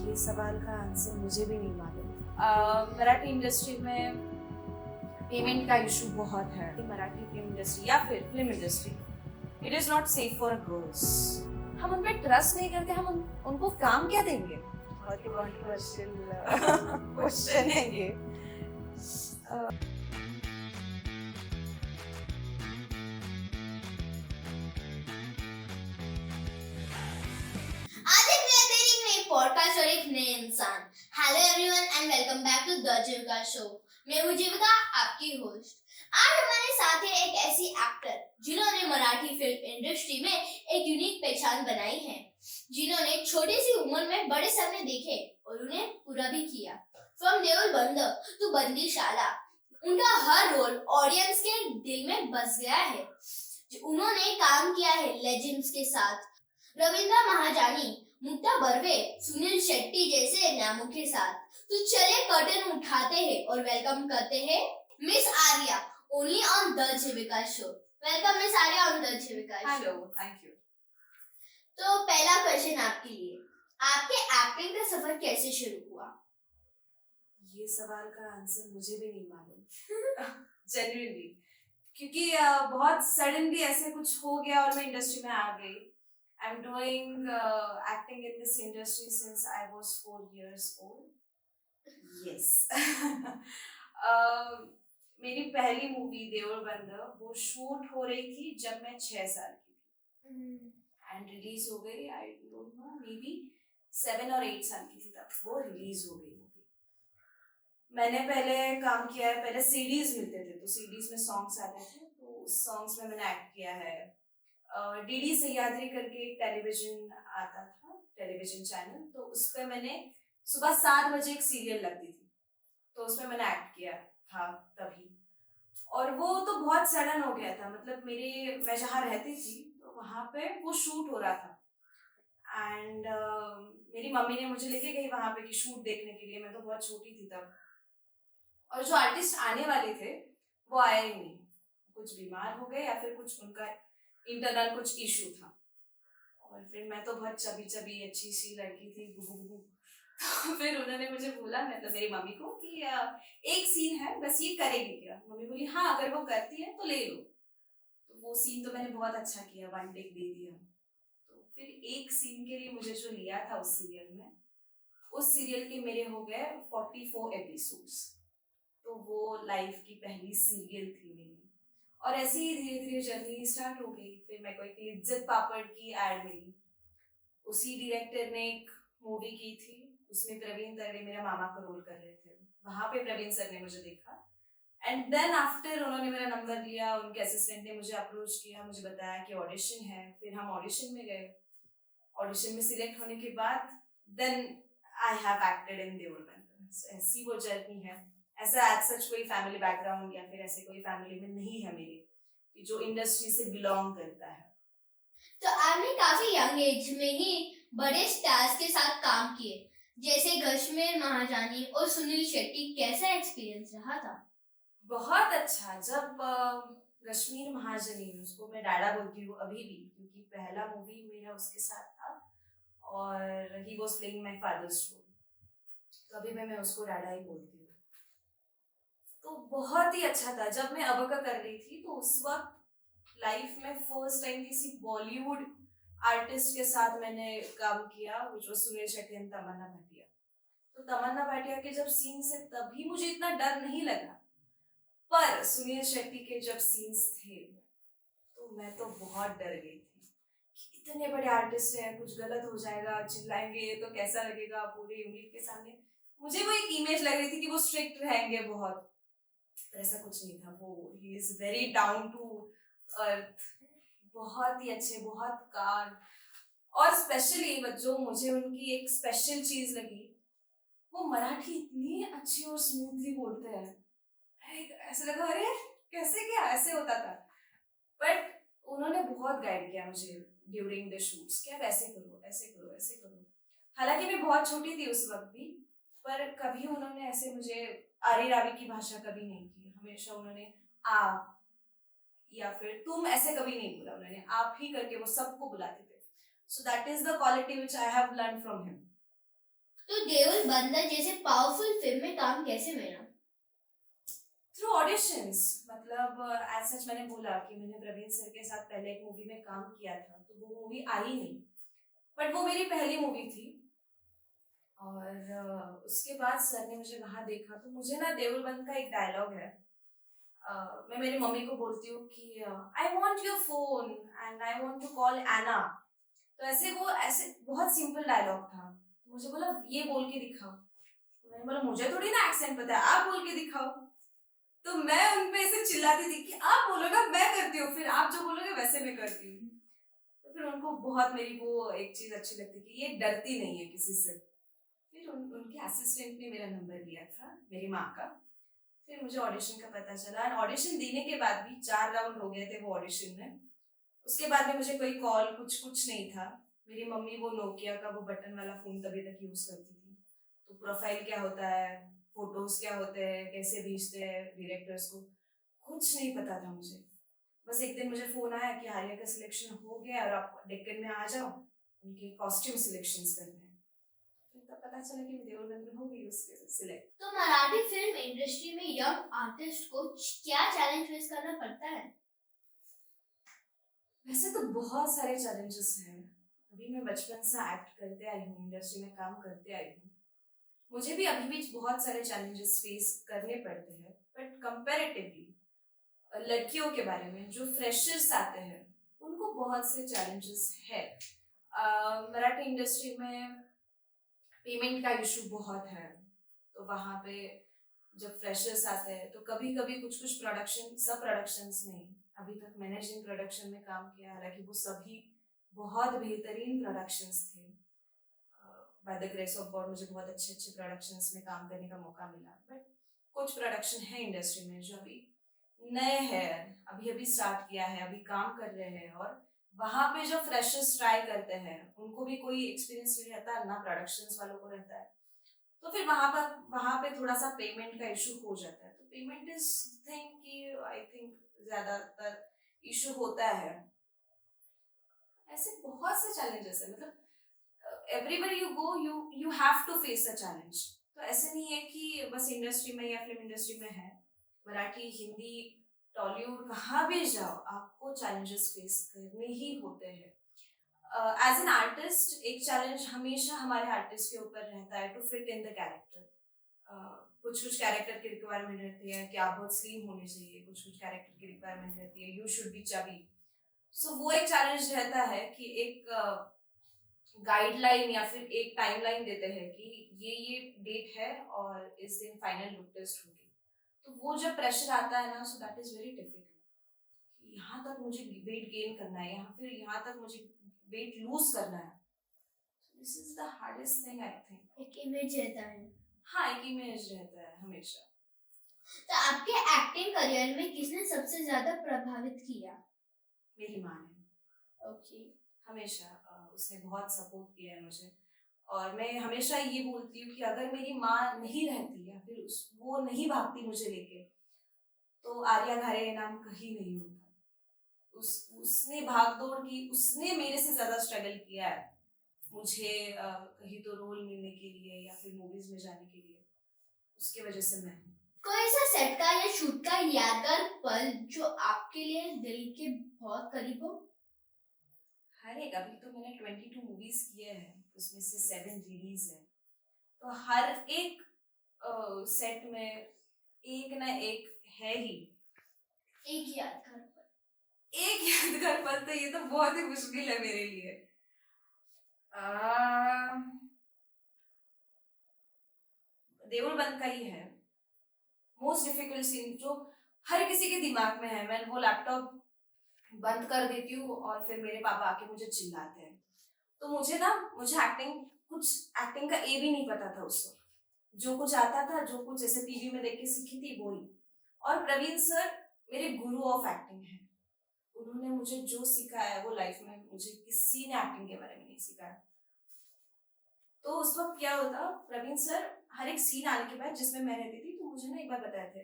ये सवाल का आंसर मुझे भी नहीं मालूम। मराठी इंडस्ट्री में पेमेंट का इशू बहुत है। मराठी फिल्म इंडस्ट्री या फिर film industry, it is not safe for girls. हम उन पे ट्रस्ट नहीं करते, हम उनको काम क्या देंगे? बहुत ही कंट्रोवर्शियल क्वेश्चन है ये। आज एक नया दिन, एक नई पॉडकास्ट और एक नए इंसान। Hello everyone and welcome back to the Jeevika show. मैं हूँ जीविका, आपकी होस्ट। आज हमारे साथ है एक ऐसी एक्टर जिन्होंने मराठी फिल्म इंडस्ट्री में एक यूनिक पहचान बनाई है, जिन्होंने छोटी सी उम्र में बड़े सपने देखे और उन्हें पूरा भी किया। फ्रॉम देऊळ बंद टू बंदीशाला, उनका हर रोल ऑडियंस के दिल में बस गया है। उन्होंने काम किया है लेजेंड्स के साथ, रविंद्र महाजानी, मुक्ता बर्वे, सुनील शेट्टी जैसे नामों के साथ। तो चले कर्टन उठाते हैं और वेलकम करते हैं miss Arya, only on the Jeevika show. Welcome miss Arya on the Jeevika show. Hello, thank you. तो पहला क्वेश्चन आपके लिए, आपके एक्टिंग का सफर कैसे शुरू हुआ? ये सवाल का आंसर मुझे भी नहीं मालूम जेन्युइनली, क्योंकि बहुत सडनली ऐसे कुछ हो गया और मैं इंडस्ट्री में आ गई। I'm doing acting in this industry since I was 4 years old. Yes. मेरी पहली मूवी देऊळ बंद वो शूट हो रही थी जब मैं 6 साल की थी एंड रिलीज हो गई, I don't know, may be 7 और 8 साल की थी तब वो रिलीज हो गई मूवी। मैंने पहले काम किया है, पहले सीडीज मिलते थे तो सीडीज में सॉन्ग्स आते थे, तो उस सॉन्ग्स में मैंने एक्ट किया है। डीडी सह्याद्री करके एक टेलीविजन आता था, टेलीविजन चैनल, तो उस पर मैंने सुबह 7 बजे एक सीरियल लगती थी, तो उसमें मैंने एक्ट किया था तभी। और वो तो बहुत सडन हो गया था, मतलब मैं जहाँ रहती थी तो वहाँ पे वो शूट हो रहा था एंड मेरी मम्मी ने मुझे लेके गई वहाँ पे कि शूट देखने के लिए। मैं तो बहुत छोटी थी तब, और जो आर्टिस्ट आने वाले थे वो आए ही नहीं, कुछ बीमार हो गए या फिर कुछ उनका इंटरनल कुछ इशू था। और फिर मैं तो बहुत चबी चबी अच्छी सी लड़की थी, तो फिर उन्होंने मुझे बोला, मतलब मेरी मम्मी को, कि एक सीन है बस, ये करेगी क्या? मम्मी बोली हाँ, अगर वो करती है तो ले लो। तो वो सीन तो मैंने बहुत अच्छा किया, 1 टेक दे दिया। तो फिर एक सीन के लिए मुझे जो लिया था उस सीरियल में, उस सीरियल के मेरे हो गए 44 एपिसोड्स। तो वो लाइफ की पहली सीरियल थी मेरी, और ऐसे ही धीरे धीरे जर्नी स्टार्ट हो गई। फिर मेरे को एक लिज्जत पापड़ की एड मिली, उसी डायरेक्टर ने एक मूवी की थी, उसमें प्रवीण तरड़े मेरा मामा का रोल कर रहे थे। वहां पे प्रवीण सर ने मुझे देखा एंड देन आफ्टर उन्होंने मेरा नंबर लिया, उनके असिस्टेंट ने मुझे अप्रोच किया, मुझे बताया कि ऑडिशन है। फिर हम ऑडिशन में गए, ऑडिशन में सिलेक्ट होने के बाद then I have acted in Deool Band. ऐसी वो जर्नी है। ऐसा एज सच कोई फैमिली बैकग्राउंड या फिर ऐसे कोई फैमिली में नहीं है मेरी जो इंडस्ट्री से बिलोंग करता है। तो आपने काफी यंग एज में ही बड़े स्टार्स के साथ काम किए, जैसे कश्मीर महाजानी और सुनील शेट्टी। कैसा एक्सपीरियंस रहा था? बहुत अच्छा। जब कश्मीर महाजनी, उसको मैं डाडा बोलती हूँ अभी भी, क्योंकि पहला मूवी मेरा उसके साथ था और he was playing my father's role, तो अभी मैं उसको डाडा ही बोलती हूँ। तो बहुत ही अच्छा था। जब मैं अबका कर रही थी तो उस वक्त लाइफ में फर्स्ट टाइम किसी बॉलीवुड आर्टिस्ट के साथ मैंने काम किया, जो सुनील शेट्टी एंड तमन्ना भाटिया। तो तमन्ना भाटिया के जब सीन से तभी मुझे इतना डर नहीं लगा, पर सुनील शेट्टी के जब सीन्स थे तो मैं तो बहुत डर गई थी कि इतने बड़े आर्टिस्ट हैं, कुछ गलत हो जाएगा, चिल्लाएंगे तो कैसा लगेगा पूरी यूनिट के सामने। मुझे वो एक इमेज लग रही थी कि वो स्ट्रिक्ट रहेंगे बहुत, पर ऐसा कुछ नहीं था। वो he is very down to earth, बहुत ही अच्छे, बहुत कार। और स्पेशली जो मुझे उनकी एक स्पेशल चीज लगी, वो मराठी इतनी अच्छी और स्मूथली बोलते हैं। ऐसा लगा अरे कैसे, क्या ऐसे होता था। बट उन्होंने बहुत गाइड किया मुझे ड्यूरिंग द शूट्स, क्या वैसे करो, ऐसे करो, ऐसे करो। हालांकि मैं बहुत छोटी थी उस वक्त भी, पर कभी उन्होंने ऐसे मुझे आरी रावी की भाषा कभी नहीं की। हमेशा उन्होंने आप या फिर तुम ऐसे कभी नहीं बोला, उन्होंने आप ही करके वो सबको बुलाते थे। So that is the quality which I have learn from him. तो देवल बंदा जैसे पावरफुल फिल्म में काम कैसे मिला? थ्रू ऑडिशंस, मतलब एज सच मैंने बोला कि मैंने प्रवीण सर के साथ पहले एक मूवी में काम किया था, तो वो मूवी आई नहीं, बट वो मेरी पहली मूवी थी। और उसके बाद सर ने मुझे वहां देखा, तो मुझे ना देवलबंद का एक डायलॉग है। मैं मेरी मम्मी को बोलती हूँ कि I want your phone and I want to call Anna. तो ऐसे बहुत सिंपल डायलॉग था। मुझे बोला ये बोल के दिखाओ, तो मैंने बोला मुझे थोड़ी ना एक्सेंट पता है, आप बोल के दिखाओ। तो मैं उनपे ऐसे चिल्लाती थी कि आप बोलो ना, मैं करती हूँ, फिर आप जो बोलोगे वैसे मैं करती हूँ। तो फिर उनको बहुत मेरी वो एक चीज अच्छी लगती कि ये डरती नहीं है किसी से। फिर उनके असिस्टेंट ने मेरा नंबर लिया था, मेरी माँ का। फिर मुझे ऑडिशन का पता चला, और ऑडिशन देने के बाद भी 4 राउंड हो गए थे वो ऑडिशन में। उसके बाद में मुझे कोई कॉल कुछ नहीं था। मेरी मम्मी वो नोकिया का वो बटन वाला फोन तभी तक यूज करती थी, तो प्रोफाइल क्या होता है, फोटोज क्या होते हैं, कैसे भेजते हैं डायरेक्टर्स को, कुछ नहीं पता था मुझे। बस एक दिन मुझे फोन आया कि आर्या का सिलेक्शन हो गया और आप डेक्कन में आ जाओ, उनके कॉस्ट्यूम सिलेक्शंस करने हैं। फिर तब पता चला कि मैं देवलबंद में हो गई उसके सिलेक्ट। तो मराठी फिल्म इंडस्ट्री में यंग आर्टिस्ट को क्या चैलेंज फेस करना पड़ता है? वैसे तो बहुत सारे चैलेंजेस हैं। अभी मैं बचपन से एक्ट करते आई हूँ, इंडस्ट्री में काम करते आई हूँ, मुझे भी अभी भी बहुत सारे चैलेंजेस फेस करने पड़ते हैं। बट कंपैरेटिवली लड़कियों के बारे में, जो फ्रेशर्स आते हैं, उनको बहुत से चैलेंजेस है। मराठी इंडस्ट्री में पेमेंट का इशू बहुत है। तो वहाँ पे जब फ्रेशर्स आते हैं तो कभी कभी कुछ प्रोडक्शन, सब प्रोडक्शंस नहीं, अभी तक मैंने जिन प्रोडक्शन में काम किया, हालांकि वो सभी बहुत बेहतरीन प्रोडक्शंस थे, by the grace of God मुझे बहुत अच्छे अच्छे प्रोडक्शंस में काम करने का मौका मिला। बट कुछ प्रोडक्शन है इंडस्ट्री में जो अभी नए हैं, अभी अभी स्टार्ट किया है, अभी काम कर रहे हैं, और वहां पे जो फ्रेशर्स ट्राई करते हैं उनको भी कोई एक्सपीरियंस नहीं रहता ना, प्रोडक्शंस वालों को रहता है। तो फिर वहां पे थोड़ा सा पेमेंट का इशू हो जाता है। तो पेमेंट इज थिंग कि आई थिंक ज्यादातर इशू होता है। ऐसे बहुत से चैलेंजेस है, मतलब everywhere you go you have to face a challenge. तो ऐसे नहीं है कि बस इंडस्ट्री में या फिल्म इंडस्ट्री में है, मराठी, हिंदी, टॉलीवुड, कहाँ भी जाओ आपको चैलेंजेस फेस करने ही होते हैं। एज एन आर्टिस्ट एक चैलेंज हमेशा हमारे आर्टिस्ट के ऊपर रहता है, to fit in the character. कुछ कैरेक्टर की रिक्वायरमेंट रहती है कि आप बहुत स्लिम होने चाहिए, कुछ कैरेक्टर की रिक्वायरमेंट रहती है यू शुड बी चबी। सो वो एक चैलेंज रहता है कि एक गाइडलाइन या फिर एक टाइमलाइन देते हैं कि ये डेट है और इस दिन फाइनल लुक टेस्ट होगी। तो वो जब प्रेशर आता है ना, so that is very difficult. यहाँ तक मुझे वेट गेन करना है या फिर यहाँ तक मुझे वेट लूज करना है। This is the hardest thing I think. एक इमेज रहता है। हाँ, एक इमेज रहता है हमेशा। तो आपके एक्टिंग करियर में किसने सबसे ज्यादा प्रभावित किया? मेरी माँ ने। ओके। हमेशा उसने बहुत सपोर्ट किया है मुझे, और मैं हमेशा ये बोलती हूँ कि अगर मेरी माँ नहीं रहती या फिर वो नहीं भागती मुझे लेके, तो आर्या घारे नाम कहीं नहीं होता। उसने भाग दौड़ की, उसने मेरे से ज्यादा स्ट्रगल किया है मुझे कहीं तो रोल मिलने के लिए या फिर मूवीज में जाने के लिए, उसकी वजह से मैं हूँ। कोई ऐसा सेट का या शूट का यादगार पल जो आपके लिए दिल के बहुत करीब हो? हर एक, अभी तो मैंने 22 मूवीज किए हैं, उसमें से 7 रिलीज है। तो हर एक सेट में एक ना एक है ही। एक यादगार पल। एक यादगार पल तो ये तो बहुत ही मुश्किल है मेरे लिए। देवलबंद का ही है मोस्ट डिफिकल्ट सीन, जो हर किसी के दिमाग में है। मैं वो लैपटॉप बंद कर देती हूँ और फिर मेरे पापा आके मुझे चिल्लाते हैं। तो मुझे एक्टिंग का ए भी नहीं पता था उस वक्त। जो कुछ आता था, जो कुछ ऐसे टीवी में देख के सीखी थी वही। और प्रवीण सर मेरे गुरु ऑफ एक्टिंग है। उन्होंने मुझे जो सिखाया है वो लाइफ में मुझे किसी ने एक्टिंग के बारे में नहीं सिखाया। तो उस वक्त क्या होता, प्रवीण सर हर एक सीन आने के बाद जिसमें मैं रहती थी, तो मुझे ना एक बार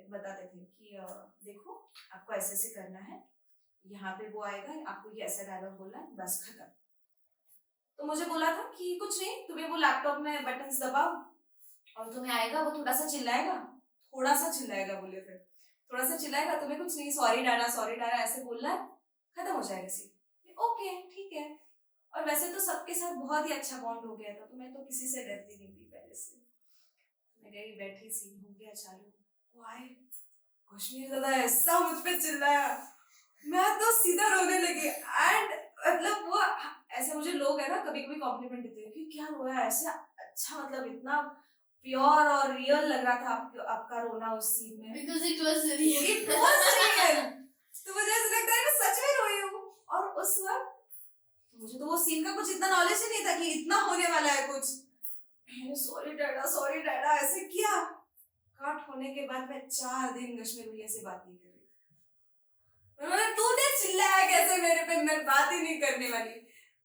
बताते थे कि देखो आपको ऐसे ऐसे करना है, यहाँ पे वो आएगा, आपको ये ऐसा डायलॉग बोलना है, बस खत्म। तो मुझे बोला था कि कुछ नहीं, तुम्हें वो लैपटॉप में बटन्स दबाओ और तुम्हें आएगा, वो थोड़ा सा चिल्लाएगा, बोले थे, थोड़ा सा चिल्लाएगा, तुम्हें कुछ नहीं, सॉरी डाना ऐसे बोलना है, खत्म हो जाएगा सीन। ओके ठीक है। और वैसे तो सबके साथ बहुत ही अच्छा बॉन्ड हो गया था, तो मैं तो किसी से डरती नहीं थी पहले से। मैं गई, बैठी, सीन हो गया चालू, वो आए, कश्मीर दादा ऐसा मुझ पे चिल्लाया, मैं तो सीधा रोने लगी। एंड मतलब वो ऐसे, मुझे लोग है ना कभी कभी कॉम्प्लीमेंट देते हैं कि क्या रोया ऐसे, अच्छा मतलब इतना प्योर और रियल लग रहा था आपका रोना उस सीन में, Because it was real. It was real. तो मुझे ऐसा लगता है मैं सच में रोई हूँ। और उस वक्त मुझे तो वो सीन का कुछ इतना नॉलेज ही नहीं था कि इतना होने वाला है कुछ। मैंने सॉरी डैडा ऐसे किया। कट होने के बाद मैं 4 दिन कश्मीर भैया से बात नहीं कर रही। उन्होंने, तूने चिल्लाया कैसे मेरे पे, मैं बात ही नहीं करने वाली।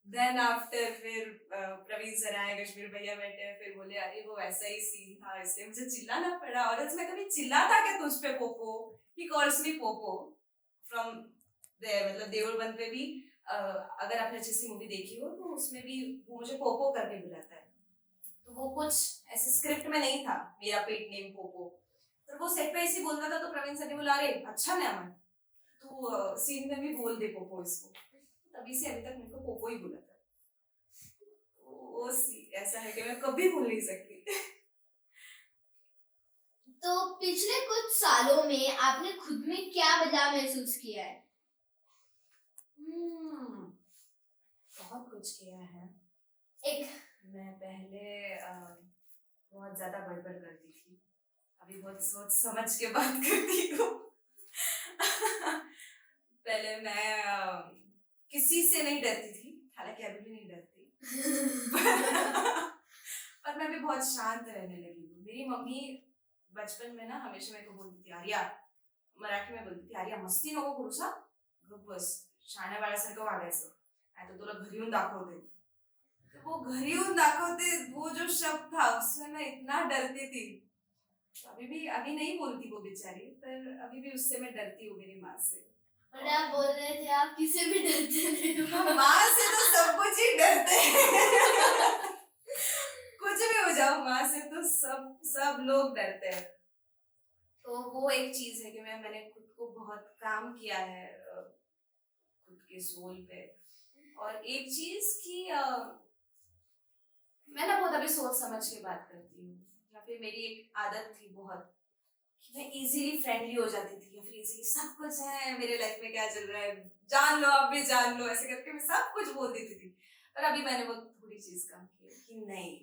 देन आफ्टर फिर प्रवीण सर आए, कश्मीर भैया बैठे, फिर बोले अरे वो वैसा ही सीन था इसलिए मुझे चिल्लाना पड़ा। और मैं कभी चिल्लाता क्या तुझ पे Popo? He calls me Popo from there, मतलब देवरबंद पे भी अगर आपने अच्छी सी मूवी देखी हो तो उसमें भी वो मुझे पोपो करके बुलाता है। तो वो कुछ ऐसे स्क्रिप्ट में नहीं था मेरा पेट नेम पोपो, पर वो सेट पे ऐसे बोलता था तो प्रवीण सर ने बोला अरे अच्छा नैमन तू सीन में भी बोल दे पोपो इसको। तभी से अभी तक मेरे को पोपो ही बोला था। वो ऐसा है कि मैं कभी भूल नहीं सकती। तो पिछले कुछ सालों में आपने खुद में क्या बदलाव महसूस किया है? बहुत कुछ किया है। मैं पहले बहुत ज्यादा बड़बड़ करती थी, अभी बहुत सोच समझ के बात करती हूँ। पहले मैं किसी से नहीं डरती थी, हालांकि अभी भी नहीं डरती। पर मैं भी बहुत शांत रहने लगी हूँ। मेरी मम्मी बचपन में ना हमेशा मेरे को बोलती थी आर्या, मराठी में बोलती थी आर्या मस्ती नको करू सा, गप बस, शाण्या बाळासारखं वागायचं, नाही तर तुला घरी येऊन दाखवते। तो वो घरी येऊन दाखवते वो जो शब्द था उसमें मैं इतना डरती थी। अभी नहीं बोलती वो बेचारी, पर अभी भी उससे मैं डरती हूँ, मेरी माँ से। और आप बोल रहे थे आप किसी भी डरते नहीं हो। माँ से तो सब कुछ ही डरते हैं। कुछ भी हो जाओ, माँ से तो सब लोग डरते हैं। तो वो एक चीज है कि मैंने खुद को बहुत काम किया है खुद के सोल पे। और एक चीज कि मैं ना बहुत अभी सोच समझ के बात करती हूँ, या फिर मेरी एक आदत थी बहुत कि मैं इजीली फ्रेंडली हो जाती थी, या फिर इजीली सब कुछ है मेरे लाइफ में क्या चल रहा है जान लो, आप भी जान लो, ऐसे करके मैं सब कुछ बोल देती थी। पर अभी मैंने वो थोड़ी चीज कम की है कि नहीं।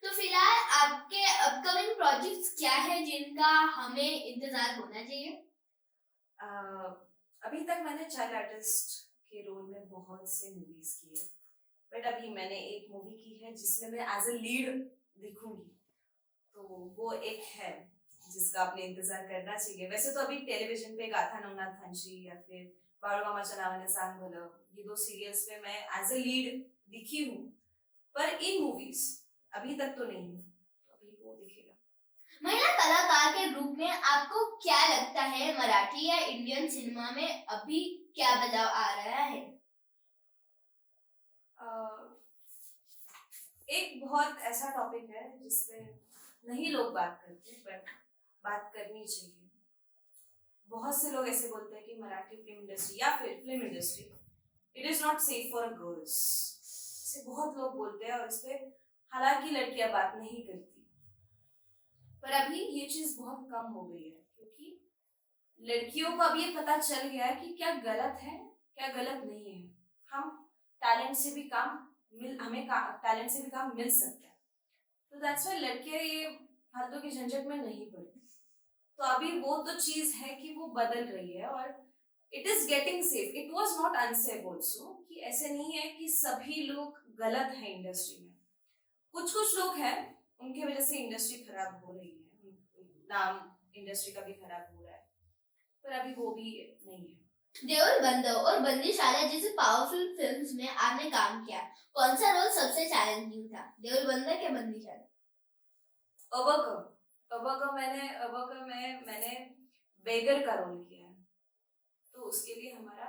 तो फिलहाल आपके अपकमिंग प्रोजेक्ट्स क्या है जिनका हमें इंतजार होना चाहिए? अभी तक मैंने चाइल्ड आर्टिस्ट के रोल में बहुत से मूवीज की है, बट अभी मैंने एक मूवी की है जिसमें मैं एज अ लीड दिखूंगी, तो वो एक है जिसका आपने इंतजार करना चाहिए। वैसे तो अभी टेलीविजन पे गाथा नवनाथ हंशी या फिर बाळू मामाच्या नावाने सांग भलं, ये 2 सीरियल्स पे मैं एज अ लीड दिखी हूँ, पर इन मूवीज अभी तक तो नहीं हूँ, अभी वो दिखेगा। महिला कलाकार के रूप में आपको क्या लगता है मराठी या इंडियन सिनेमा में अभी क्या बदलाव आ रहा है? एक बहुत ऐसा टॉपिक है जिसपे नहीं लोग बात करते, बट बात करनी चाहिए। बहुत से लोग ऐसे बोलते हैं कि मराठी फिल्म इंडस्ट्री या फिर film industry it is not safe for girls, ऐसे बहुत लोग बोलते हैं, और इस पे हालांकि लड़कियां बात नहीं करती, पर अभी ये चीज बहुत कम हो गई है, क्योंकि लड़कियों को अब ये पता चल गया है कि क्या गलत है क्या गलत नहीं है। हम टैलेंट से भी काम हमें टैलेंट से भी काम मिल सकता है, तो दैट्स व्हाई लड़कियां ये फालतू की झंझट में नहीं पड़ती। तो अभी वो तो चीज है कि वो बदल रही है और it is getting safe. It was not unsafe also, कि ऐसे नहीं है कि सभी लोग गलत है इंडस्ट्री में, कुछ लोग हैं उनकी वजह से इंडस्ट्री खराब हो रही है, नाम इंडस्ट्री का भी खराब हो रहा है, पर अभी वो भी नहीं है। देवरबंद और बंदीशाला जैसे पावरफुल फिल्म्स में आपने काम किया, कौन सा रोल सबसे चैलेंजिंग था, देवरबंद या बंदीशाला? मैंने बेगर का रोल किया है, तो उसके लिए हमारा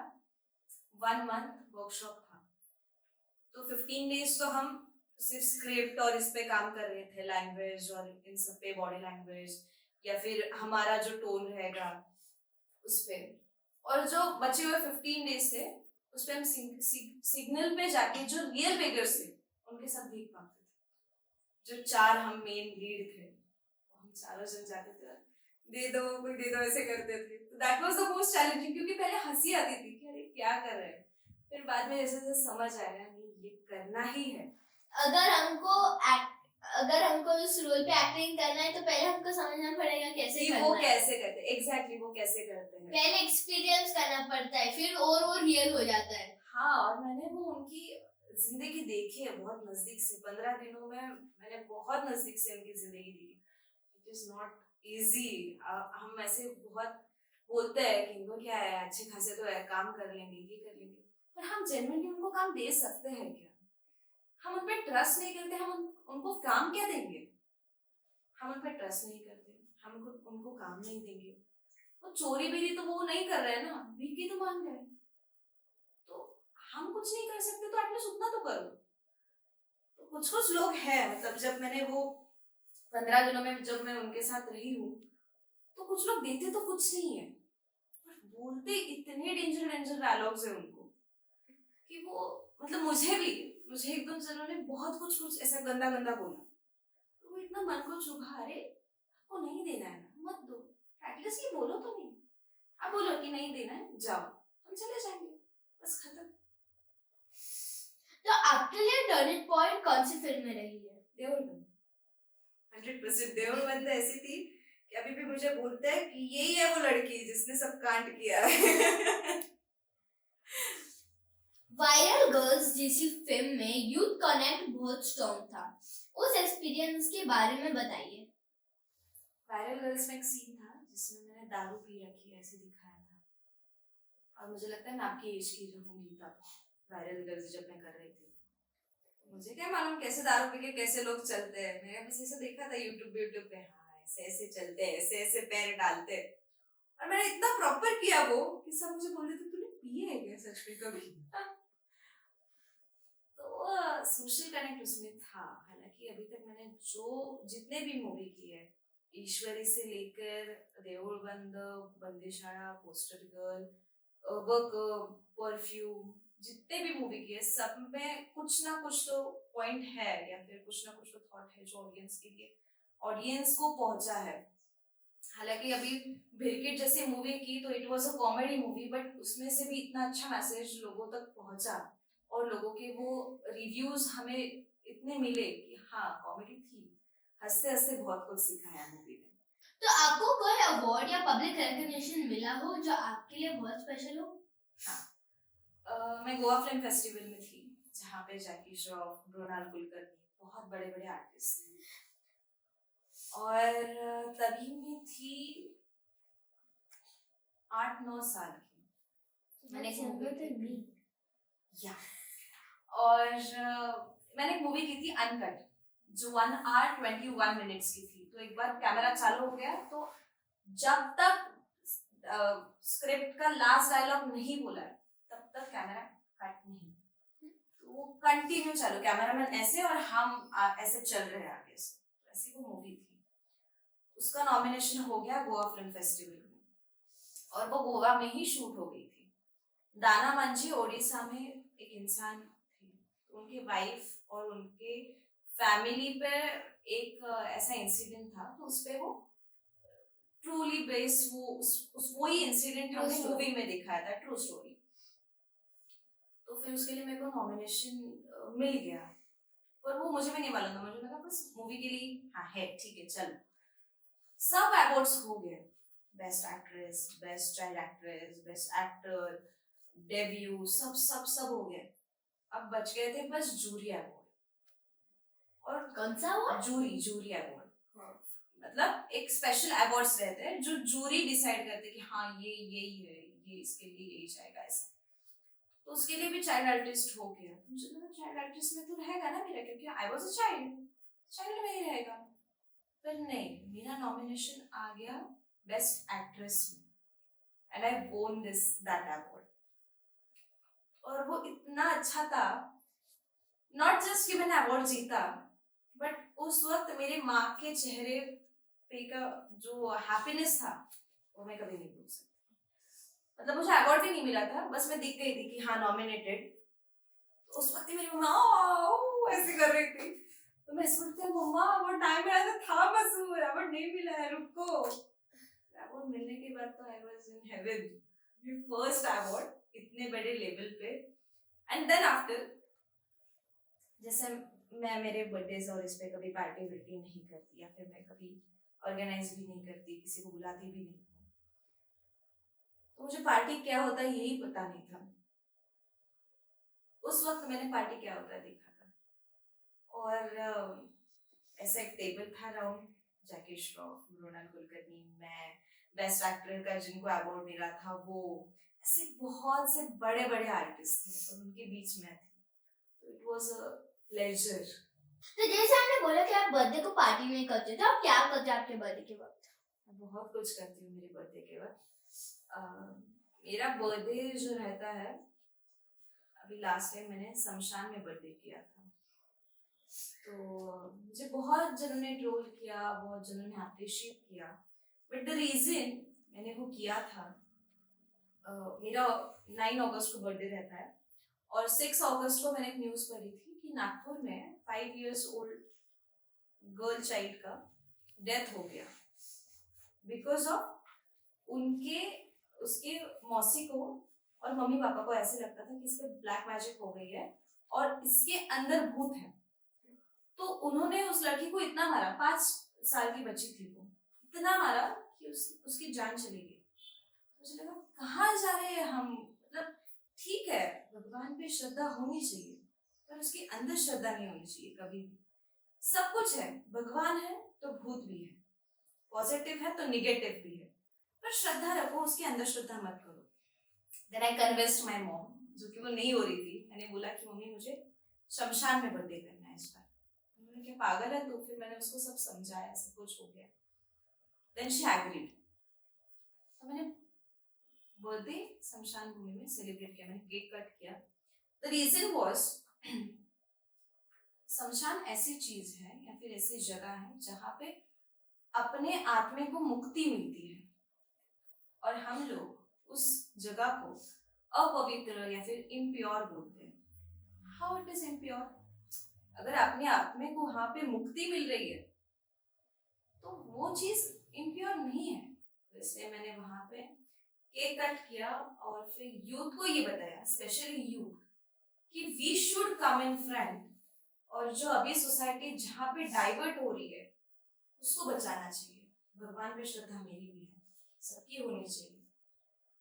1 मंथ वर्कशॉप था, तो 15 डेज तो हम सिर्फ स्क्रिप्ट और इस पे काम कर रहे थे, लैंग्वेज और इन सब पे, बॉडी लैंग्वेज या फिर हमारा जो टोन रहेगा उस पे। और जो बचे हुए 15 डेज थे उस पे हम सिग्नल पे जाके जो रियल बेगर्स थे उनके साथ भीख मांगते थे। जो 4 हम मेन लीड थे हम चारों जन जाते थे, दे दो कोई दे दो, ऐसे करते थे। तो that was the most challenging, क्योंकि पहले हंसी आती थी कि अरे क्या कर रहे हैं, फिर बाद में जैसे जैसे समझ आया नहीं ये करना ही है। अगर हमको इस रोल पे एक्टिंग करना है तो पहले हमको समझना पड़ेगा कैसे कि करना वो है। कैसे करते हैं, एग्जैक्टली वो कैसे करते हैं, पहले एक्सपीरियंस करना पड़ता है, फिर और वो रियल हो जाता है। हाँ, और मैंने वो उनकी जिंदगी देखी है बहुत नजदीक से। 15 दिनों में मैंने बहुत नजदीक से उनकी जिंदगी देखी। It is not easy. हम ऐसे बहुत बोलते हैं कि इनको क्या है, अच्छे खासे तो है, काम कर लेंगे, ये कर लेंगे, पर हम जेन्युइनली उनको काम दे सकते हैं क्या? हम उन पे ट्रस्ट नहीं करते, हम उनको काम क्या देंगे? हम उन पे ट्रस्ट नहीं करते, हम उनको काम नहीं देंगे। वो चोरी भी तो वो नहीं कर रहे हैं ना, भीख ही तो मांग रहे हैं। तो हम कुछ नहीं कर सकते तो एटलीस्ट उतना तो करो। तो कुछ कुछ लोग हैं, मतलब जब मैंने वो 15 दिनों में जब मैं उनके साथ रही हूँ तो कुछ लोग देते तो कुछ नहीं है, पर बोलते इतने डेंजर डायलॉग्स है उनको कि वो, मतलब मुझे एक दो जनों ने बहुत कुछ ऐसा गंदा गंदा बोला, तो वो इतना मन को चुभा, अरे आपको नहीं देना है ना मत दो, एटलीस्ट ये बोलो तो नहीं। आप बोलो कि नहीं देना है, जाओ, हम चले जाएंगे, बस खत्म। तो आपके लिए टर्निंग पॉइंट कौन सी फिल्म में रही है? देवरबंद। 100% देवरबंद ऐसी थी कि अभी भी मुझे बोलते हैं कि यही है वो लड़की जिसने सब कांड किया है। वायरल गर्ल्स जैसी फिल्म में यूथ कनेक्ट बहुत स्ट्रॉन्ग था, उस एक्सपीरियंस के बारे में बताइए। वायरल गर्ल्स में एक सीन था जिसमें मैंने दारू पी रखी है ऐसे दिखाया था, और मुझे लगता है मैं आपकी एज की रहूंगी तब, वायरल गर्ल्स जब मैं कर रही थी। मुझे क्या मालूम कैसे दारू पी के कैसे लोग चलते हैं, मैंने बस ऐसे देखा था यूट्यूब पे, हाँ ऐसे ऐसे चलते हैं, ऐसे ऐसे पैर डालते हैं, और मैंने इतना प्रॉपर किया वो कि सब मुझे बोलते थे तूने पिए है क्या सच में कभी? तो सोशल कनेक्ट उसमें था। हालांकि अभी तक मैंने जितने भी मूवी की है, ईश्वरी से लेकर देवरबंद, बंदीशाला, पोस्टर गर्ल, वर्क, परफ्यूम, जितने भी मूवी की है सब में कुछ ना कुछ तो पॉइंट है या फिर कुछ ना कुछ तो थॉट है जो ऑडियंस के लिए, ऑडियंस को पहुंचा है। हालांकि अभी भिरकिट जैसी मूवी की तो it was a comedy movie, but उसमें से भी इतना अच्छा मैसेज लोगों तक पहुंचा और लोगों के वो रिव्यूज हमें इतने मिले कि हाँ कॉमेडी थी, हंसते हंसते बहुत कुछ सिखाया मूवी ने। तो आपको कोई अवार्ड या पब्लिक रिकॉग्निशन मिला हो जो आपके लिए बहुत स्पेशल हो? हाँ, मैं गोवा फिल्म फेस्टिवल में थी जहाँ पे जैकी श्रॉफ, मृणाल कुलकर्णी, बहुत बड़े बड़े आर्टिस्ट थे, और तभी मैं थी 8-9 साल की। मैंने एक मूवी की थी, या और मैंने एक मूवी की थी अनकट, जो 1 hour 21 minutes की थी। तो एक बार कैमरा चालू हो गया तो जब तक स्क्रिप्ट का लास्ट डायलॉग नहीं बोला है तब तक कैमरा कट नहीं, तो वो कंटिन्यू चालू, कैमरामैन ऐसे और हम ऐसे चल रहे हैं आगे से, ऐसी वो मूवी थी। उसका नॉमिनेशन हो गया गोवा फिल्म फेस्टिवल में, और वो गोवा में ही शूट हो गई थी। दाना मंजी ओडिशा में एक इंसान थे, तो उनकी वाइफ और उनके फैमिली पे एक ऐसा इंसिडेंट था, तो उस पे वो ट्रूली बेस्ड वो ही इंसिडेंट हमने मूवी में दिखाया था, ट्रू स्टोरी। तो फिर उसके लिए मेरे को नॉमिनेशन मिल गया, पर वो मुझे भी नहीं मालूम था, मुझे लगा बस मूवी के लिए हाँ है ठीक है चलो। सब अवार्ड्स हो गए, best actress, best child actress, best actor, debut, सब सब सब हो गए। अब बच गए थे बस जूरी अवार्ड। और कौन सा अवार्ड? जूरी अवार्ड, मतलब एक स्पेशल अवार्ड्स रहते हैं जो जूरी डिसाइड करते हैं कि हाँ ये यही है, ये इसके लिए यही जाएगा ऐसा। तो उसके लिए भी चाइल्ड आर्टिस्ट हो गया। मुझे लगा चाइल्ड आर्टिस्ट में तो रहेगा ना मेरा, क्योंकि आई वाज अ चाइल्ड में ही रहेगा। पर नहीं, मेरा नॉमिनेशन आ गया बेस्ट एक्ट्रेस में, एंड आई वोन दैट अवार्ड। और वो इतना अच्छा था नॉट जस्ट कि मैंने अवार्ड जीता, बट उस वक्त मेरे माँ के चेहरे पे का जो हैप्पीनेस था वो मैं कभी नहीं भूल सकती। मतलब मुझे अवार्ड भी नहीं मिला था, बस मैं दिख गई थी कि हाँ नॉमिनेटेड। तो उस वक्त मेरी मम्मा ऐसे कर रही थी, तो मैं सोचती हूँ मम्मा वो टाइम मेरा था, बस अवार्ड नहीं मिला है, रुको। अवार्ड मिलने के बाद तो I was in heaven, first award इतने बड़े लेवल पे। एंड देन आफ्टर, जैसे मैं मेरे बर्थडेज और इस पे कभी पार्टी वार्टी नहीं करती, या फिर मैं कभी ऑर्गेनाइज भी नहीं करती, किसी को बुलाती भी नहीं, तो मुझे पार्टी क्या होता है यही पता नहीं था। उस वक्त मैंने पार्टी क्या होता है देखा था, और ऐसा एक टेबल था राउंड, जैकी श्रॉफ, मृणाल कुलकर्णी, मैं, बेस्ट एक्टर का जिनको अवार्ड मिला था वो, ऐसे बहुत से बड़े बड़े आर्टिस्ट थे और उनके बीच में थी। तो इट वाज अ प्लेजर। तो जैसे आपने बोला कि आप बर्थडे को पार्टी नहीं करते, तो आप क्या करते आपके बर्थडे के वक्त? मैं बहुत कुछ करती हूँ मेरे बर्थडे के वक्त। मेरा बर्थडे जो रहता है, अभी लास्ट टाइम मैंने शमशान में बर्थडे किया था, तो मुझे बहुत जनों ने ट्रोल किया, बहुत जनों ने अप्रिशिएट किया, बट द रीजन मैंने वो किया था, मेरा 9 अगस्त को बर्थडे रहता है, और 6 अगस्त को मैंने एक न्यूज़ पढ़ी थी कि नागपुर में 5 इयर्स ओल्ड गर्ल चाइल्ड का डेथ हो गया बिकॉज ऑफ उनके उसके मौसी को और मम्मी पापा को ऐसे लगता था कि इस पे ब्लैक मैजिक हो गई है और इसके अंदर भूत है। तो उन्होंने उस लड़की को इतना मारा, 5 साल की बच्ची थी वो, इतना मारा कि उसकी जान चली गई। मुझे लगा कहाँ जा रहे हैं हम, मतलब ठीक है भगवान पे श्रद्धा होनी चाहिए, पर उसके अंदर श्रद्धा नहीं होनी चाहिए कभी भी। सब कुछ है, भगवान है तो भूत भी है, पॉजिटिव है तो निगेटिव भी है, पर श्रद्धा रखो, उसके अंदर श्रद्धा मत करो। Then I convinced my mom, जो कि वो नहीं हो रही थी, मैंने बोला कि मम्मी मुझे शमशान में बर्थडे करना है इस बार। उन्होंने क्या पागल है तो, फिर मैंने उसको सब समझाया, सब कुछ हो गया। देन शी एग्रीड, तो मैंने बर्थडे शमशान भूमि में सेलिब्रेट किया, मैंने केक कट किया। द रीजन वाज शमशान ऐसी चीज है या फिर ऐसी जगह है जहाँ पे अपने आत्मे को मुक्ति मिलती है, और हम लोग उस जगह को अपवित्र या फिर इम्प्योर बोलते हैं। How it is impure? अगर अपने आत्मे को वहां पे मुक्ति मिल रही है तो वो चीज इम्प्योर नहीं है। तो इसलिए मैंने वहां पे केक कट किया और फिर यूथ को ये बताया, स्पेशली यूथ, कि we should come in front, और जो अभी सोसाइटी जहाँ पे डाइवर्ट हो रही है उसको बचाना चाहिए। भगवान पे श्रद्धा मेरी भी है, सबकी होनी चाहिए,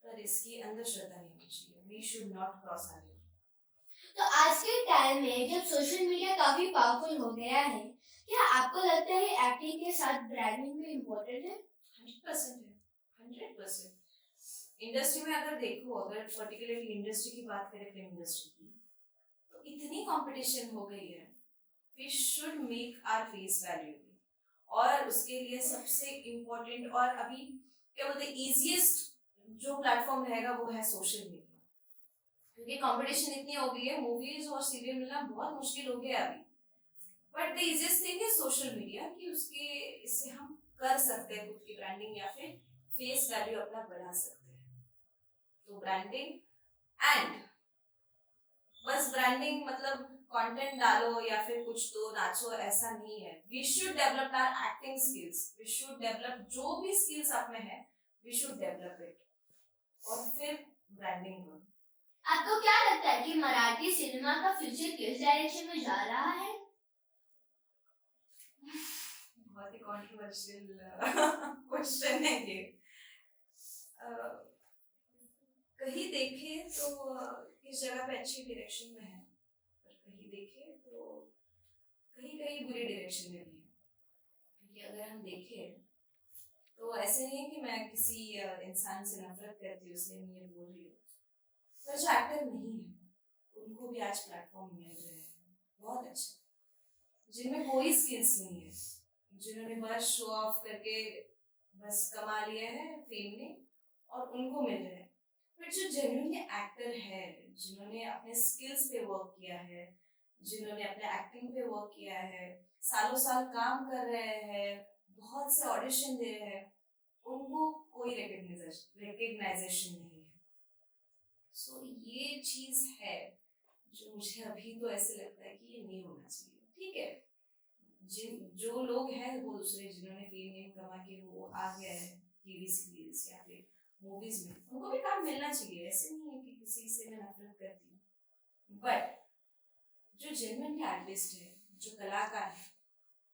पर इसकी अंदर श्रद्धा नहीं होनी चाहिए। We should not cross our. तो आज के टाइम में जब सोशल मीडिया काफी पावरफुल हो गया है, क्या आपको लगता है एक्टिंग के साथ ब्रांडिंग भी इम्पोर्टेंट है? 100% है, 100%। इंडस्ट्री में अगर देखो, अगर पर्टिकुलरली इंडस्ट्री की बात करें, फिल्म इंडस्ट्री की, तो इतनी कंपटीशन हो गई है, we should make our face valuable. और उसके लिए सबसे इम्पोर्टेंट और अभी क्या बोलते हैं इजीएस्ट जो प्लेटफॉर्म रहेगा वो है सोशल मीडिया, क्योंकि कंपटीशन इतनी हो गई है, मूवीज और सीरियल मिलना बहुत मुश्किल हो गया अभी। But the easiest thing is social media, कि उसके इससे हम कर सकते हैं खुद की ब्रांडिंग या फिर फेस वैल्यू अपना बढ़ा सकते हैं। तो ब्रांडिंग, एंड बस ब्रांडिंग मतलब कंटेंट डालो या फिर कुछ तो नाचो, ऐसा नहीं है। We should develop our acting skills, we should develop जो भी स्किल्स आप में है, वी शुड डेवलप इट, और फिर ब्रांडिंग करो। आपको क्या लगता है कि मराठी सिनेमा का फ्यूचर किस डायरेक्शन में जा रहा है? बहुत ही कंट्रोवर्शियल क्वेश्चन है ये। कहीं देखे तो किस जगह पे अच्छी डायरेक्शन में है, पर कहीं देखे तो कहीं कहीं बुरी डायरेक्शन में भी है। क्योंकि अगर हम देखें तो ऐसे नहीं है कि मैं किसी इंसान से नफरत करती हूँ इसलिए मैं ये बोल रही हूँ, पर जो एक्टर नहीं है उनको भी आज प्लेटफॉर्म मिल रहे हैं बहुत अच्छे, जिनमें कोई स्किल्स नहीं है, जिन्होंने बस शो ऑफ करके बस कमा लिया है फेम ने, और उनको मिल रहे हैं। बट जो जेन्युइनली एक्टर है, जिन्होंने अपने स्किल्स पे वर्क किया है, जिन्होंने अपने एक्टिंग पे वर्क किया है, सालों साल काम कर रहे हैं, बहुत से ऑडिशन दे रहे हैं, उनको कोई रिकग्नाइजेशन नहीं है। सो ये चीज है जो मुझे अभी तो ऐसे लगता है कि ये नहीं होना चाहिए। ठीक है, जो लोग हैं वो दूसरे जिन्होंने फेम नेम कमा के वो आ गए हैं टीवी सीरियल्स या फिर मूवीज में, उनको भी काम मिलना चाहिए। ऐसे नहीं है कि किसी से मैं नफरत करती हूँ, बट जो जेन्युइनली आर्टिस्ट है, जो कलाकार है,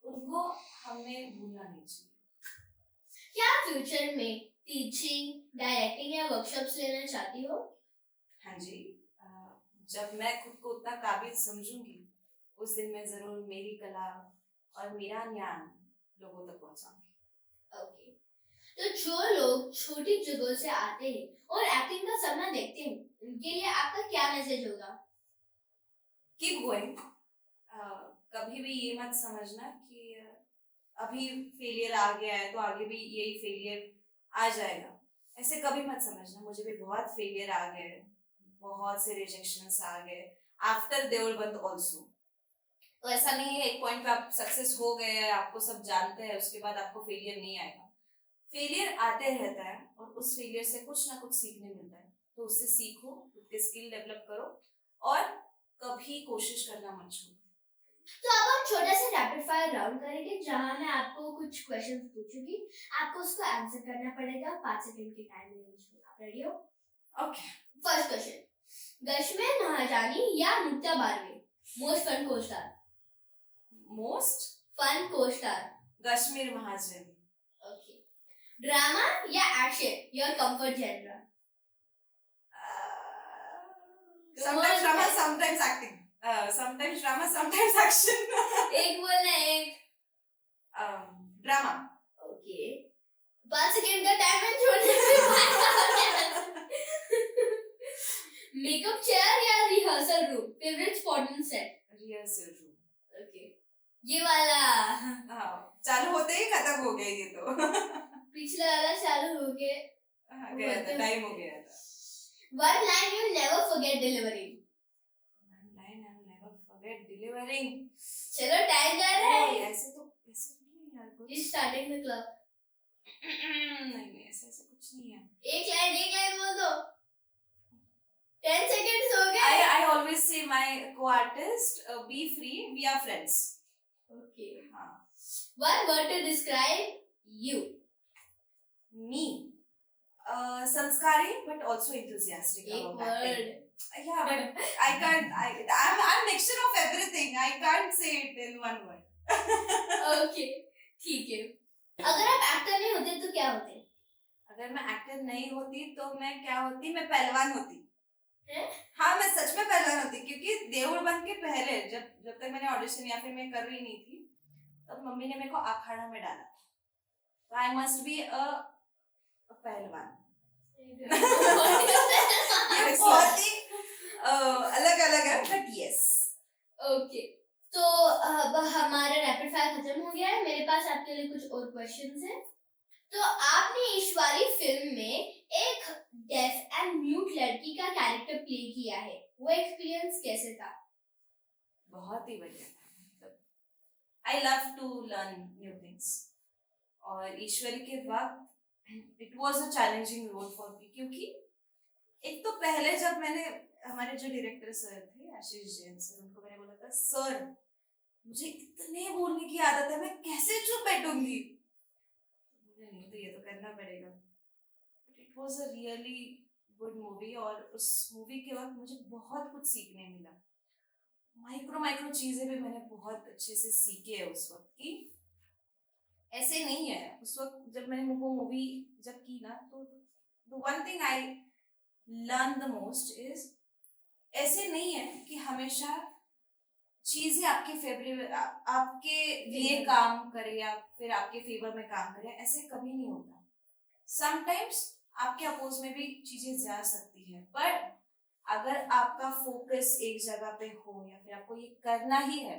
उनको हमें भूलना नहीं चाहिए। क्या फ्यूचर में टीचिंग, डायरेक्टिंग या वर्कशॉप्स लेना चाहती हो? हाँ जी, जब मैं खुद को उतना काबिल समझूंगी उस दिन मैं जरूर मेरी कला और मेरा ज्ञान लोगों तक पहुंचाऊंगी। ओके, तो जो लोग छोटी जगहों से आते हैं और एक्टिंग का सपना देखते हैं, उनके लिए आपका क्या मैसेज होगा? Keep going. कभी भी ये मत समझना कि अभी फेलियर आ गया है तो आगे भी यही फेलियर आ जाएगा, ऐसे कभी मत समझना। मुझे भी बहुत फेलियर आ गए, बहुत से रिजेक्शंस आ गए आफ्टर देवल बंद ऑल्सो। तो ऐसा नहीं है एक पॉइंट पे आप सक्सेस हो गए हैं, आपको सब जानते हैं, उसके बाद आपको फेलियर नहीं आएगा। फेलियर आते रहता है और उस फेलियर से कुछ ना कुछ सीखने मिलता है, तो उससे सीखो, उसके स्किल डेवलप करो और कभी कोशिश करना मत छोड़ो। तो अब हम छोटा सा रैपिड फायर राउंड करेंगे जहां मैं आपको कुछ क्वेश्चंस पूछूंगी, आपको उसको आंसर करना पड़ेगा 5 सेकंड के टाइम रेंज में। आप रेडी हो? Okay. First question, Gashmeer Mahajani या Mukta Barve most fun co star? Most fun co star Gashmeer Mahajan. Okay, drama या action your comfort genre? sometimes drama sometimes acting, sometimes drama sometimes action. एक बोलना है, एक ड्रामा। ओके, 5 सेकंड का टाइम है छोड़ने से। मेकअप चेयर या rehearsal room favourite spot in set? Rehearsal room. Okay, ये वाला हाँ, चालू होते ही खत्म हो गया ये तो। पिछला वाला चालू हो गया था, टाइम हो गया था। One line you never forget delivering. One line I will never forget delivering. चलो टाइम जा रहा है। ऐसे नहीं यार कुछ। He's starting the clock. नहीं ऐसे कुछ नहीं है। एक लाइन बोल दो। 10 seconds हो गए। I always say my co-artist, be free, we are friends. Okay. हाँ. One word to describe you. Me. Sanskari but also enthusiastic about acting. Yeah, but I can't. I'm mixture of everything. I can't say it in one word. Okay, ठीक है। अगर आप actor नहीं होते तो क्या होते? अगर मैं एक्टर नहीं होती तो मैं क्या होती? मैं पहलवान होती। हैं? हाँ, मैं सच में पहलवान होती, क्योंकि देवड़ बन के पहले जब तक मैंने ऑडिशन या फिर मैं कर रही नहीं थी, तब मम्मी ने मेरे को अखाड़ा में डाला। तो आई मस्ट बी अ पहलवान। बहुत ही अलग है, बट यस। ओके, तो अब हमारा रैपिड फायर खत्म हो गया है। मेरे पास आपके लिए कुछ और क्वेश्चंस हैं। तो आपने इस वाली फिल्म में एक डेफ एंड म्यूट लड़की का कैरेक्टर प्ले किया है, वो एक्सपीरियंस कैसे था? बहुत ही बढ़िया था। I love to learn new things, और ईश्वरी के वक्त it was a challenging role for me, क्योंकि एक तो पहले जब मैंने हमारे जो डायरेक्टर सर थे आशीष जैन सर, उनको मैंने बोला था सर मुझे इतने बोलने की आदत है, मैं कैसे चुप बैठूंगी? नहीं तो ये तो करना पड़ेगा। But it was a really good movie, और उस मूवी के वक्त मुझे बहुत कुछ सीखने मिला। माइक्रो चीजें भी मैंने बहुत अच्छे से सीखी है उस वक्त की। ऐसे नहीं है, उस वक्त जब मैंने वो मूवी जब की ना, तो the one thing I learned the most is ऐसे नहीं है कि हमेशा चीजें आपके फेवर आपके लिए काम करे या फिर आपके फेवर में काम करे, ऐसे कभी नहीं होता। समटाइम्स आपके अपोज में भी चीजें जा सकती है, पर अगर आपका फोकस एक जगह पे हो या फिर आपको ये करना ही है,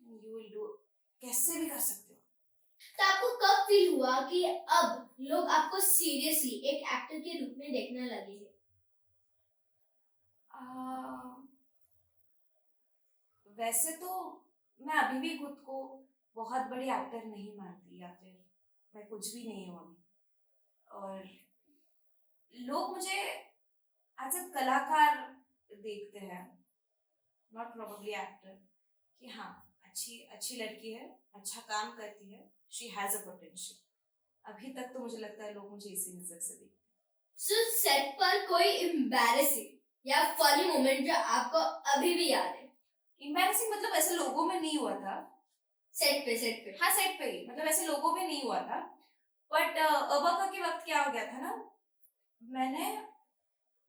यू विल डू, कैसे भी कर सकते हो। तो आपको कब फील हुआ कि अब लोग आपको सीरियसली एक एक्टर के रूप में देखने लगे हैं? वैसे तो मैं अभी भी खुद को बहुत बड़ी एक्टर नहीं मानती, या फिर मैं कुछ भी नहीं हूँ अभी। और लोग मुझे एज अ कलाकार देखते हैं, नॉट प्रोबेबली एक्टर, कि हाँ अच्छी अच्छी लड़की है, अच्छा काम करती है, शी हैज अ पोटेंशियल। अभी तक तो मुझे लगता है लोग मुझे इसी नजर से देखते हैं। सो सेट पर कोई एम्बैरेसिंग या फनी मोमेंट जो आपको अभी भी याद है? एम्बैरेसिंग मतलब ऐसे लोगों में नहीं हुआ था। सेट पे हाँ सेट पे ही, मतलब ऐसे लोगों में नहीं हुआ था। बट अबका के वक्त क्या हो गया था ना, मैंने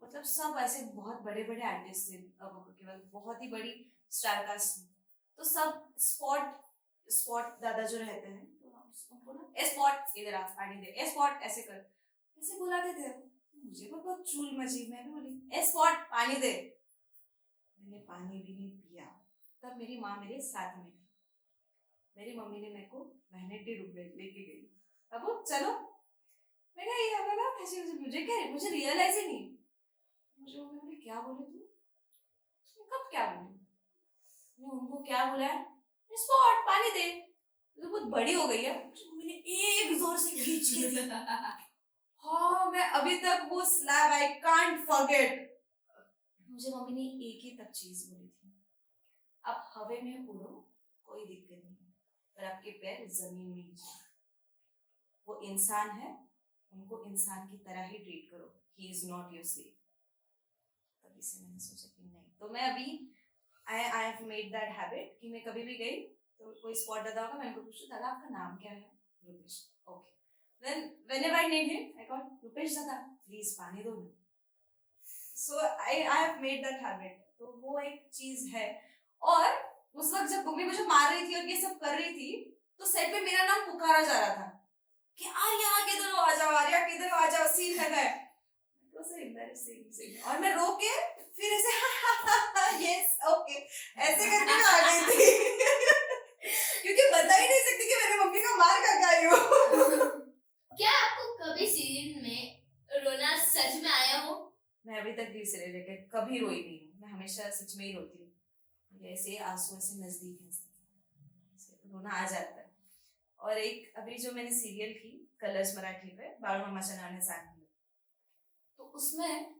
मतलब सब ऐसे बहुत बड़े बड़े आर्टिस्ट थे अबका के वक्त, बहुत ही बड़ी स्टार कास्ट थी। तो सब स्पॉट स्पॉट दादा जो रहते हैं तो उनको ना ए स्पॉट इधर आ पानी दे, ए स्पॉट ऐसे कर, ऐसे बुलाते थे। मुझे भी बहुत चूल मची, मैं भी बोली ए स्पॉट पानी दे। मैंने पानी भी नहीं पिया। तब मेरी माँ मेरे साथ में थी। मेरी मम्मी ने मेरे को ₹90 लेके गई, अब चलो। मैंने ये हमें ना ऐसे मुझे क्या, मुझे रियलाइज ही नहीं। मुझे मम्मी बोली क्या बोले तू, कब क्या बोली, मैं उनको क्या बोला है, स्पॉट पानी दे, तो बहुत बड़ी हो गई है। मैंने एक जोर से खींच के दी। हाँ मैं अभी तक वो स्लैब आई कांट फॉरगेट। मुझे मम्मी ने एक ही तक चीज बोली थी, आप हवे में उड़ो कोई दिक्कत नहीं, पर आपके पैर जमीन में ही जाए। वो इंसान है, उनको इंसान की तरह ही ट्रीट करो, he is not your slave. तभी से मैंने सोचा कि नहीं, तो मैं अभी आई हैव मेड दैट हैबिट कि मैं कभी भी गई तो कोई स्पॉट दादा होगा, मैं उनको पूछूं दादा आपका नाम क्या है, Rupesh, okay, then whenever I need him I call Rupesh दादा प्लीज पानी दो ना। So I have made that habit, तो वो एक चीज है। और उस वक्त जब मम्मी मुझे मार रही थी और ये सब कर रही थी, तो सेट पे मेरा नाम पुकारा जा रहा था कि आर्या किधर हो, आ जाओ आर्या किधर हो, आ जाओ, सीन लगा है। और मैं रो के फिर ऐसे यस ओके ऐसे करके मैं आ गई थी क्योंकि बता ही नहीं सकती कि मेरी मम्मी का मार खा के आई हूँ। क्या आपको कभी सीन में रोना सच में आया हो? मैं अभी तक दिल से लेके कभी रोई नहीं हूँ, मैं हमेशा सच में ही रोती हूँ। ऐसे आंसू ऐसे नजदीक रोना आ जाता है। और एक अभी जो मैंने सीरियल की कलर्स मराठी पे बाळूमामाच्या नावाने सांगितलं, तो उसमें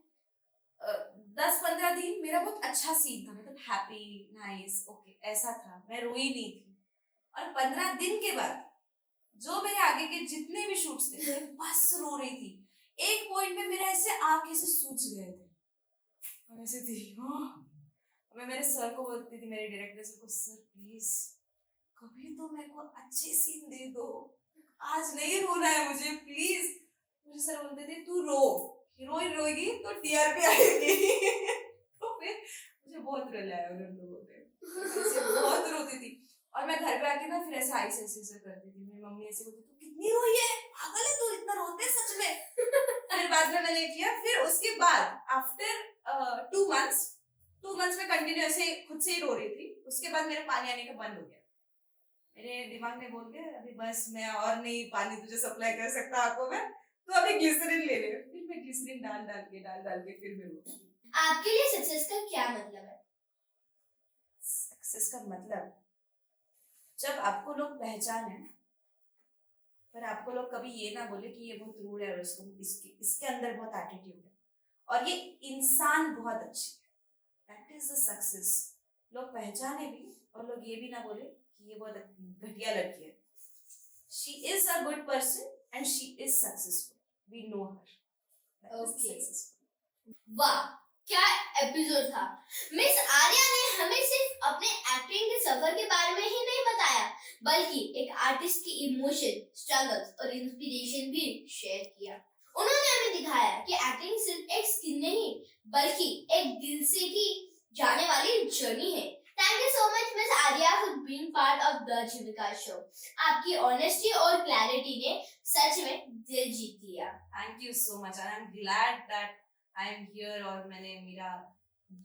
10-15 दिन मेरा बहुत अच्छा सीन था, मतलब हैप्पी नाइस ओके ऐसा था, मैं रोई नहीं थी। और 15 दिन के बाद जो मेरे आगे के जितने भी शूट्स थे मैं बस रो रही थी। एक पॉइंट पे मेरा ऐसे आंख ऐसे सूज गए थे और ऐसे थी मैं मेरे सर को बोलती थी, मेरे डायरेक्टर सर को, सर प्लीज कभी तो मेरे को अच्छे सीन दे दो, आज नहीं रोना है मुझे प्लीज। मुझे सर बोलते थे तू रो, हीरोइन रोएगी तो टीआरपी आएगी तो फिर मुझे बहुत रुलाया उन लोगों ने, बहुत रोती थी। और मैं घर पे आके ना फिर ऐसे आई ऐसे करती थी, मेरी मम्मी ऐसे बोलती तू कितनी रोई है, पागल है तू, इतना रोते है सच में। फिर बाद में मैंने किया, फिर उसके बाद आफ्टर 2 मंथ्स में कंटिन्यू ऐसे खुद से ही रो रही थी। उसके बाद मेरा पानी आने का बंद हो गया, मेरे दिमाग ने बोल दिया अभी बस मैं और नहीं पानी तुझे सप्लाई कर सकता आंखों में, तो अभी ग्लिसरीन ले ले। फिर मैं ग्लिसरीन डाल के फिर मैं रोती हूँ। आपके लिए सक्सेस का क्या मतलब है? सक्सेस का मतलब जब आपको लोग पहचाने, पर आपको लोग कभी ये ना बोले कि ये बहुत रूड है और इसके अंदर बहुत एटीट्यूड है और ये इंसान बहुत अच्छी है, दैट इज द सक्सेस। लोग पहचाने भी और लोग ये भी ना बोले कि ये बहुत घटिया लड़की है। She is a good person and she is successful, we know her. Okay, वाह क्या एपिसोड था। मिस आर्या ने हमें सिर्फ अपने एक्टिंग के सफर के बारे में ही नहीं बताया, बल्कि एक आर्टिस्ट की इमोशन, स्ट्रगल्स और इंस्पिरेशन भी शेयर किया। उन्होंने हमें दिखाया कि एक्टिंग सिर्फ एक स्किल नहीं, बल्कि एक दिल से की जाने वाली जर्नी है। Thank you so much miss Arya for being part of the Jeevika show. आपकी ऑनेस्टी और क्लैरिटी ने सच में दिल जीत लिया। Thank you so much, I am glad that I am here और मैंने मेरा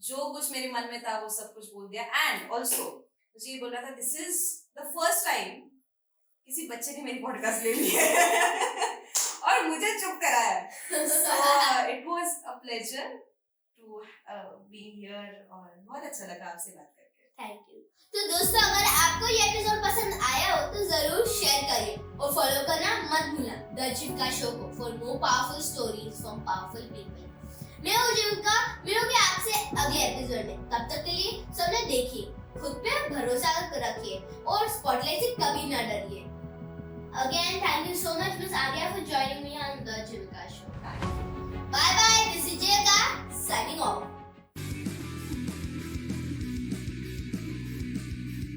जो कुछ मेरे मन में था वो सब कुछ बोल दिया। एंड ऑल्सो मुझे ये बोला था this is the first time किसी बच्चे ने मेरी पॉडकास्ट ले ली है और मुझे चुप कराया। So it was a pleasure to be here और बहुत अच्छा लगा आपसे बात करके। Thank you. तो दोस्तों अगर आपको ये एपिसोड पसंद आया हो तो जरूर शेयर करिए और फॉलो करना मत भूलना द जीविका शो को for more powerful stories from powerful people. मैं हूँ जीविका, मिलूंगी आपसे अगले एपिसोड में। तब तक के लिए सबने देखिए, खुद पे भरोसा रखिए और स्पॉटलाइट से कभी ना डरिए। Again, thank you so much, Miss Arya, for joining me on the Jivika Show.